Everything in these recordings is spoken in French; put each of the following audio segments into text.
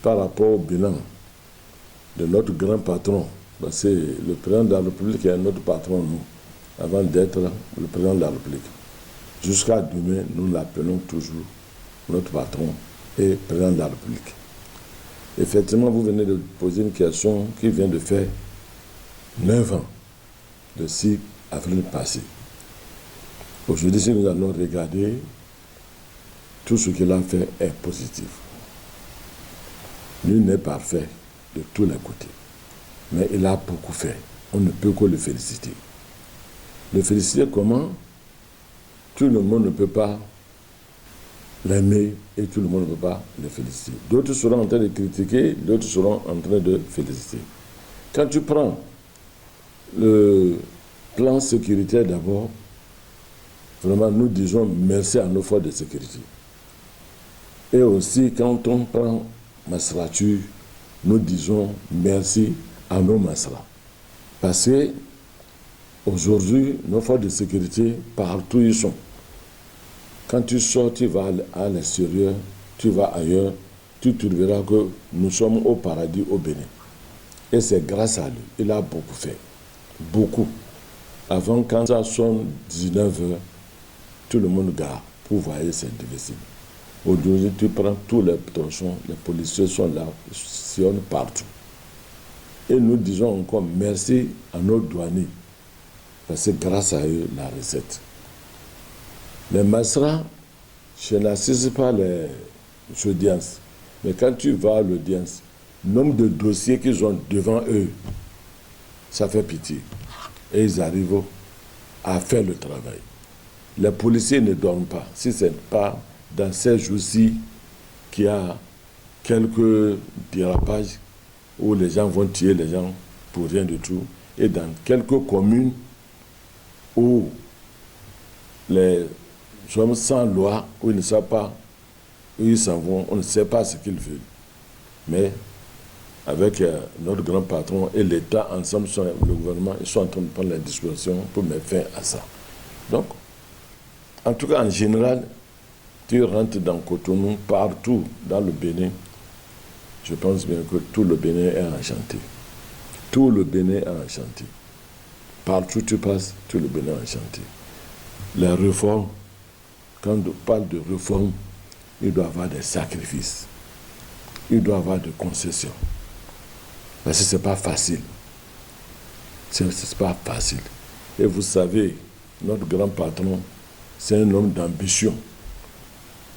par rapport au bilan de notre grand patron, parce que le président de la République est notre patron, nous, avant d'être le président de la République. Jusqu'à demain, nous l'appelons toujours notre patron et président de la République. Effectivement, vous venez de poser une question qui vient de faire 9 ans, le 6 avril passé. Aujourd'hui, si nous allons regarder, tout ce qu'il a fait est positif. Nul n'est parfait de tous les côtés. Mais il a beaucoup fait. On ne peut que le féliciter. Le féliciter comment? Tout le monde ne peut pas l'aimer et tout le monde ne peut pas le féliciter. D'autres seront en train de critiquer, d'autres seront en train de féliciter. Quand tu prends le plan sécuritaire d'abord, vraiment nous disons merci à nos forces de sécurité. Et aussi quand on prend magistrature, nous disons merci à nos magistrats. Parce que aujourd'hui, nos forces de sécurité, partout ils sont. Quand tu sors, tu vas à l'extérieur, tu vas ailleurs, tu trouveras que nous sommes au paradis au Bénin. Et c'est grâce à lui. Il a beaucoup fait. Beaucoup. Avant, quand ça sonne 19h, tout le monde garde pour voir c'est difficile. Aujourd'hui, tu prends tous les tronçons, les policiers sont là, sillonnent partout. Et nous disons encore merci à nos douaniers, parce que grâce à eux, la recette. Les magistrats, je n'assiste pas les audiences, mais quand tu vas à l'audience, le nombre de dossiers qu'ils ont devant eux, ça fait pitié. Et ils arrivent à faire le travail. Les policiers ne dorment pas. Si ce n'est pas dans ces jours-ci qu'il y a quelques dérapages où les gens vont tuer les gens pour rien du tout, et dans quelques communes où les hommes sans loi, où ils ne savent pas où ils s'en vont, on ne sait pas ce qu'ils veulent. Mais avec notre grand patron et l'État, ensemble, le gouvernement, ils sont en train de prendre les dispositions pour mettre fin à ça. Donc, en tout cas, en général, tu rentres dans Cotonou, partout dans le Bénin, je pense bien que tout le Bénin est enchanté. Tout le Bénin est enchanté. Partout où tu passes, tout le Bénin est enchanté. Les réformes, quand on parle de réformes, il doit y avoir des sacrifices. Il doit y avoir des concessions. Parce que ce n'est pas facile. C'est pas facile. Et vous savez, notre grand patron, c'est un homme d'ambition.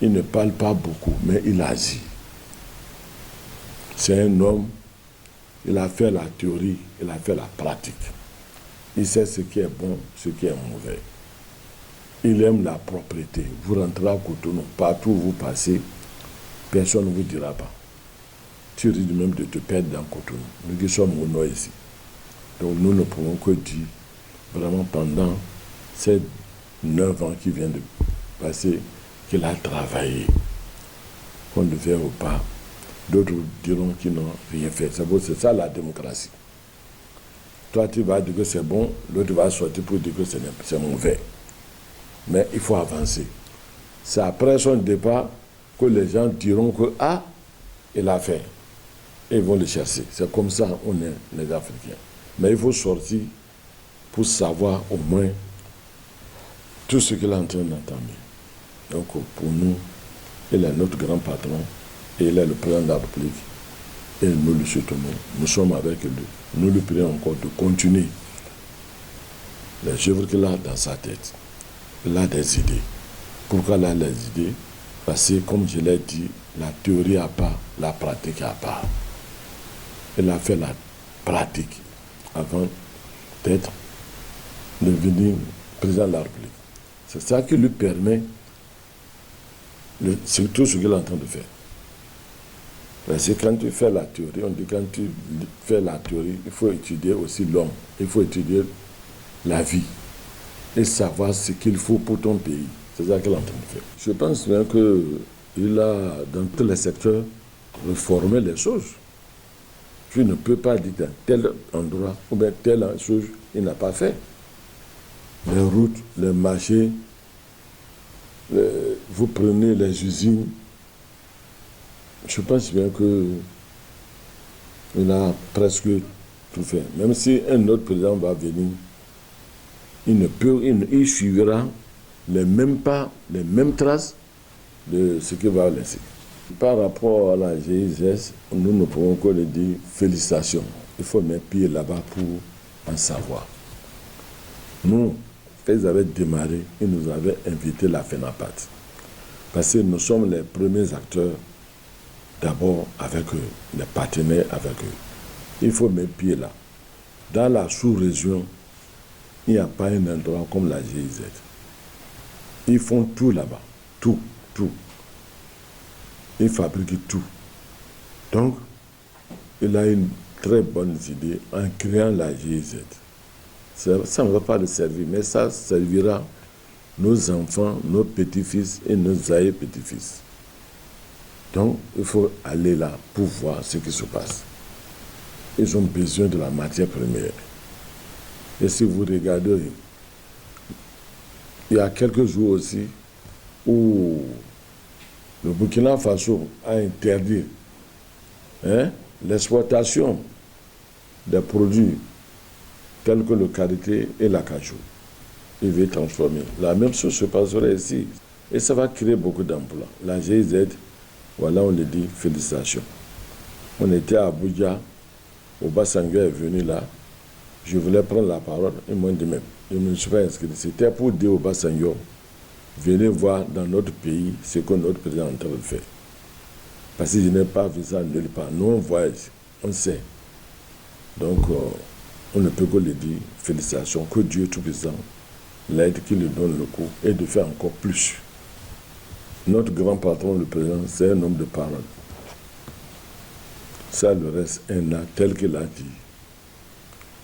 Il ne parle pas beaucoup, mais il agit. C'est un homme, il a fait la théorie, il a fait la pratique. Il sait ce qui est bon, ce qui est mauvais. Il aime la propriété. Vous rentrez à Cotonou, partout où vous passez, personne ne vous dira pas. Tu risques même de te perdre dans Cotonou. Nous qui sommes au nord ici. Donc nous ne pouvons que dire, vraiment pendant ces 9 ans qui viennent de passer, qu'il a travaillé. Qu'on le fait ou pas. D'autres diront qu'ils n'ont rien fait. C'est ça la démocratie. Toi, tu vas dire que c'est bon, l'autre va sortir pour dire que c'est mauvais. Mais il faut avancer. C'est après son départ que les gens diront que ah, il a fait. Et ils vont le chercher. C'est comme ça on est les Africains. Mais il faut sortir pour savoir au moins tout ce qu'il est en train d'entamer. Donc pour nous, il est notre grand patron et il est le président de la République. Et nous le soutenons. Nous sommes avec lui. Nous lui prions encore de continuer les œuvres qu'il a dans sa tête. Il a des idées. Pourquoi il a les idées? Parce que, comme je l'ai dit, la théorie à part, la pratique à part. Il a fait la pratique avant d'être devenu président de la République. C'est ça qui lui permet tout ce qu'il est en train de faire. Parce que quand tu fais la théorie, on dit quand tu fais la théorie, il faut étudier aussi l'homme. Il faut étudier la vie et savoir ce qu'il faut pour ton pays. C'est ça qu'il est en train de faire. Je pense bien qu'il a, dans tous les secteurs, réformé les choses. Tu ne peux pas dire dans tel endroit ou bien telle chose, il n'a pas fait. Les routes, les marchés, vous prenez les usines, je pense bien qu'il a presque tout fait. Même si un autre président va venir, il suivra les mêmes pas, les mêmes traces de ce qu'il va laisser. Par rapport à la GIZ, nous ne pouvons que le dire félicitations. Il faut mettre pied là-bas pour en savoir. Nous, quand ils avaient démarré, ils nous avaient invité la FENAPAT. Parce que nous sommes les premiers acteurs, d'abord avec eux, les partenaires avec eux. Il faut mettre pied là. Dans la sous-région, il n'y a pas un endroit comme la GIZ. Ils font tout là-bas. Tout. Ils fabriquent tout. Donc, il a une très bonne idée en créant la GIZ. Ça ne va pas le servir, mais ça servira nos enfants, nos petits-fils et nos aïeux-petits-fils. Donc, il faut aller là pour voir ce qui se passe. Ils ont besoin de la matière première. Et si vous regardez, il y a quelques jours aussi où le Burkina Faso a interdit l'exploitation des produits tels que le karité et l'acajou. Il veut transformer. La même chose se passerait ici. Et ça va créer beaucoup d'emplois. La GIZ, voilà, on le dit, félicitations. On était à Abuja, Obasanjo est venu là. Je voulais prendre la parole, ils m'ont dit même, je ne me suis pas inscrit. C'était pour dire au Obasanjo, venez voir dans notre pays ce que notre président est en train de faire. Parce que je n'ai pas vu ça nulle part. Nous, on voyage, on sait. Donc, on ne peut que le dire, félicitations, que Dieu Tout-Puissant l'aide qui lui donne le coup et de faire encore plus. Notre grand patron, le président, c'est un homme de parole. Ça, le reste, un acte tel qu'il a dit.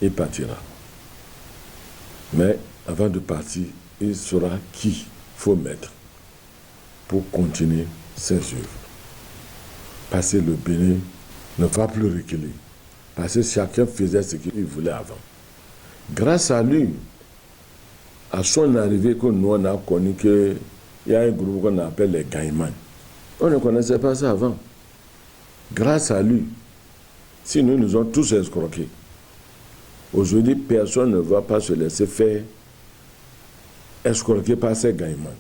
Il partira. Mais avant de partir, il saura qui il faut mettre pour continuer ses œuvres. Parce que le Bénin ne va plus reculer. Parce que chacun faisait ce qu'il voulait avant. Grâce à lui, à son arrivée, que nous on a connu qu'il y a un groupe qu'on appelle les Gaïmans. On ne connaissait pas ça avant. Grâce à lui, si nous nous avons tous escroqués, aujourd'hui, personne ne va pas se laisser faire escroquer par ces Gaïmans.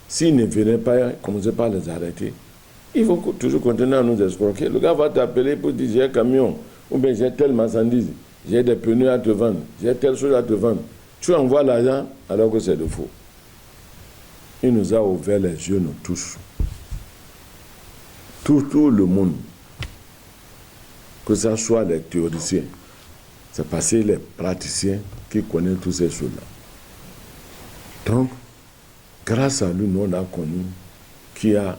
S'ils ne venaient pas, commencer par les arrêter, ils vont toujours continuer à nous escroquer. Le gars va t'appeler pour dire j'ai un camion, ou bien j'ai telle marchandise, j'ai des pneus à te vendre, j'ai telle chose à te vendre. Tu envoies l'argent alors que c'est de faux. Il nous a ouvert les yeux, nous tous. Tout le monde. Que ce soit les théoriciens. C'est parce que les praticiens qui connaissent tous ces choses-là. Donc, grâce à lui, nous on a connu qu'il y a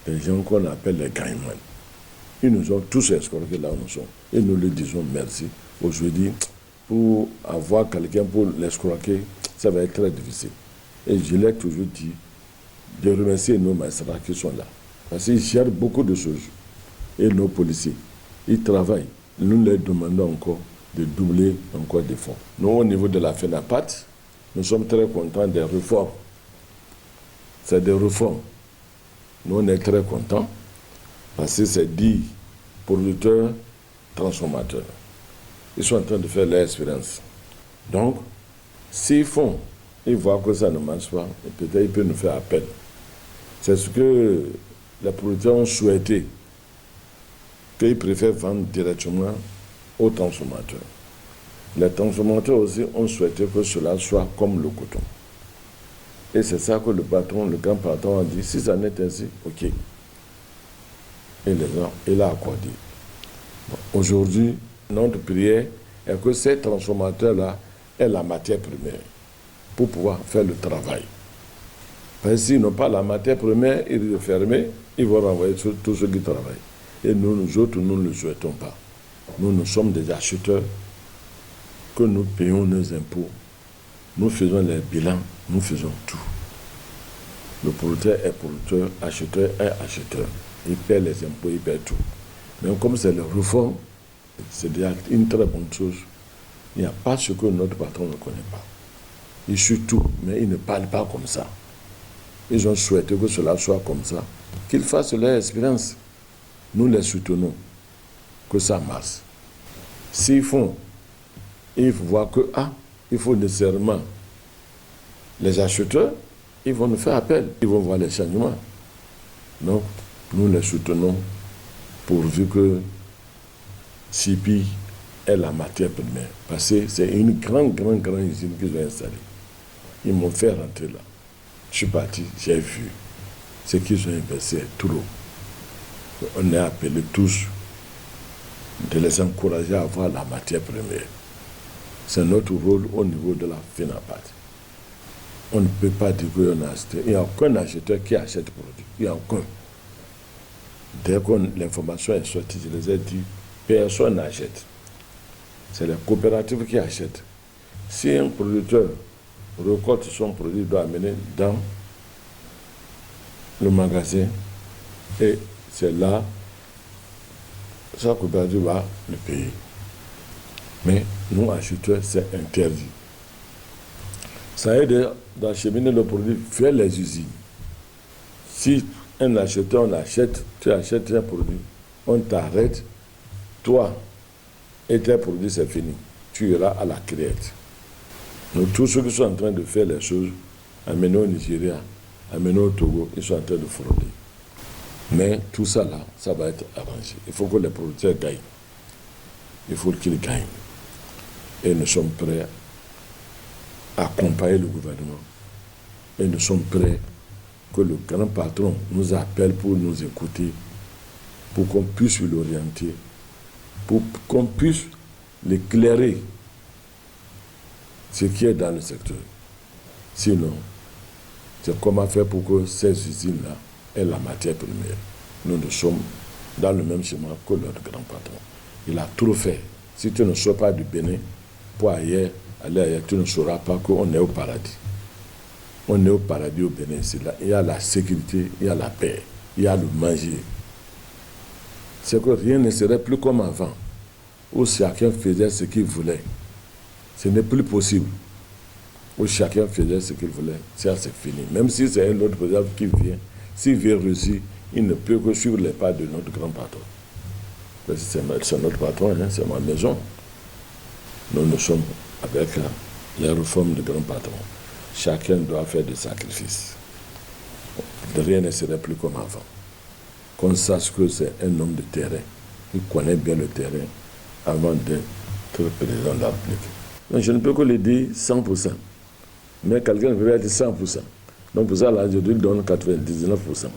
des gens qu'on appelle les Gaïmans. Ils nous ont tous escroqués là où nous sommes. Et nous lui disons merci. Aujourd'hui, pour avoir quelqu'un pour l'escroquer, ça va être très difficile. Et je l'ai toujours dit, de remercier nos magistrats qui sont là. Parce qu'ils gèrent beaucoup de choses. Et nos policiers, ils travaillent. Nous leur demandons encore de doubler encore des fonds. Nous, au niveau de la FENAPAT, nous sommes très contents des réformes. C'est des réformes. Nous, on est très contents parce que c'est dit producteurs, transformateurs. Ils sont en train de faire leur expérience. Donc, s'ils font, ils voient que ça ne marche pas, peut-être ils peuvent nous faire appel. C'est ce que les producteurs ont souhaité, qu'ils préfèrent vendre directement aux transformateurs. Les transformateurs aussi ont souhaité que cela soit comme le coton. Et c'est ça que le patron, le grand patron a dit, si ça n'est ainsi, ok. Et les gens, il a accordé. Bon, aujourd'hui, notre prière est que ces transformateurs-là aient la matière première pour pouvoir faire le travail. Parce que s'ils n'ont pas la matière première, ils vont fermer, ils vont renvoyer tous ceux qui travaillent. Et nous autres, nous ne le souhaitons pas. Nous sommes des acheteurs, que nous payons nos impôts. Nous faisons les bilans, nous faisons tout. Le producteur est producteur, acheteur est acheteur. Il paie les impôts, il paie tout. Mais comme c'est le réforme, c'est déjà une très bonne chose. Il n'y a pas ce que notre patron ne connaît pas. Il suit tout, mais il ne parle pas comme ça. Ils ont souhaité que cela soit comme ça, qu'ils fassent leur expérience. nous les soutenons, que ça marche. S'ils font, il faut voir que, il faut nécessairement les acheteurs, ils vont nous faire appel, ils vont voir les changements. Donc, nous les soutenons pourvu que CIPI ait la matière première. Parce que c'est une grande usine qu'ils ont installée. Ils m'ont fait rentrer là. Je suis parti, j'ai vu ce qu'ils ont investi est trop. On est appelé tous de les encourager à avoir la matière première. C'est notre rôle au niveau de la FENAPAT. On ne peut pas dire qu'on a acheté. Il n'y a aucun acheteur qui achète produit. Il n'y a aucun. Dès que l'information est sortie, je les ai dit, personne n'achète. C'est les coopératives qui achètent. Si un producteur récolte son produit, il doit amener dans le magasin et c'est là, sa coopérative va le payer. Mais nous, acheteurs, c'est interdit. Ça aide d'acheminer le produit vers les usines. Si un acheteur, tu achètes un produit, on t'arrête, toi et tes produits, c'est fini. Tu iras à la criette. Donc, tous ceux qui sont en train de faire les choses, amener au Nigeria, amener au Togo, ils sont en train de frauder. Mais tout ça là, ça va être arrangé. Il faut que les producteurs gagnent. Il faut qu'ils gagnent. Et nous sommes prêts à accompagner le gouvernement. Et nous sommes prêts que le grand patron nous appelle pour nous écouter, pour qu'on puisse l'orienter, pour qu'on puisse l'éclairer ce qui est dans le secteur. Sinon, c'est comment faire pour que ces usines-là aient la matière première. Nous sommes dans le même schéma que notre grand patron. Il a trop fait. Si tu ne sors pas du Bénin pour aller ailleurs, tu ne sauras pas qu'on est au paradis. On est au paradis au Bénin. Là. Il y a la sécurité, il y a la paix, il y a le manger. C'est que rien ne serait plus comme avant, où chacun faisait ce qu'il voulait. Ce n'est plus possible. Où chacun faisait ce qu'il voulait. Ça, c'est fini. Même si c'est un autre président qui vient, s'il vient réussir, il ne peut que suivre les pas de notre grand patron. C'est notre patron, hein, c'est ma maison. Nous sommes avec les réformes du grand patron. Chacun doit faire des sacrifices. Rien ne serait plus comme avant. Qu'on sache que c'est un homme de terrain. Il connaît bien le terrain avant d'être président de la République. Donc je ne peux que le dire 100%. Mais quelqu'un ne peut pas dire 100%. Donc pour ça, là, je lui donne 99%.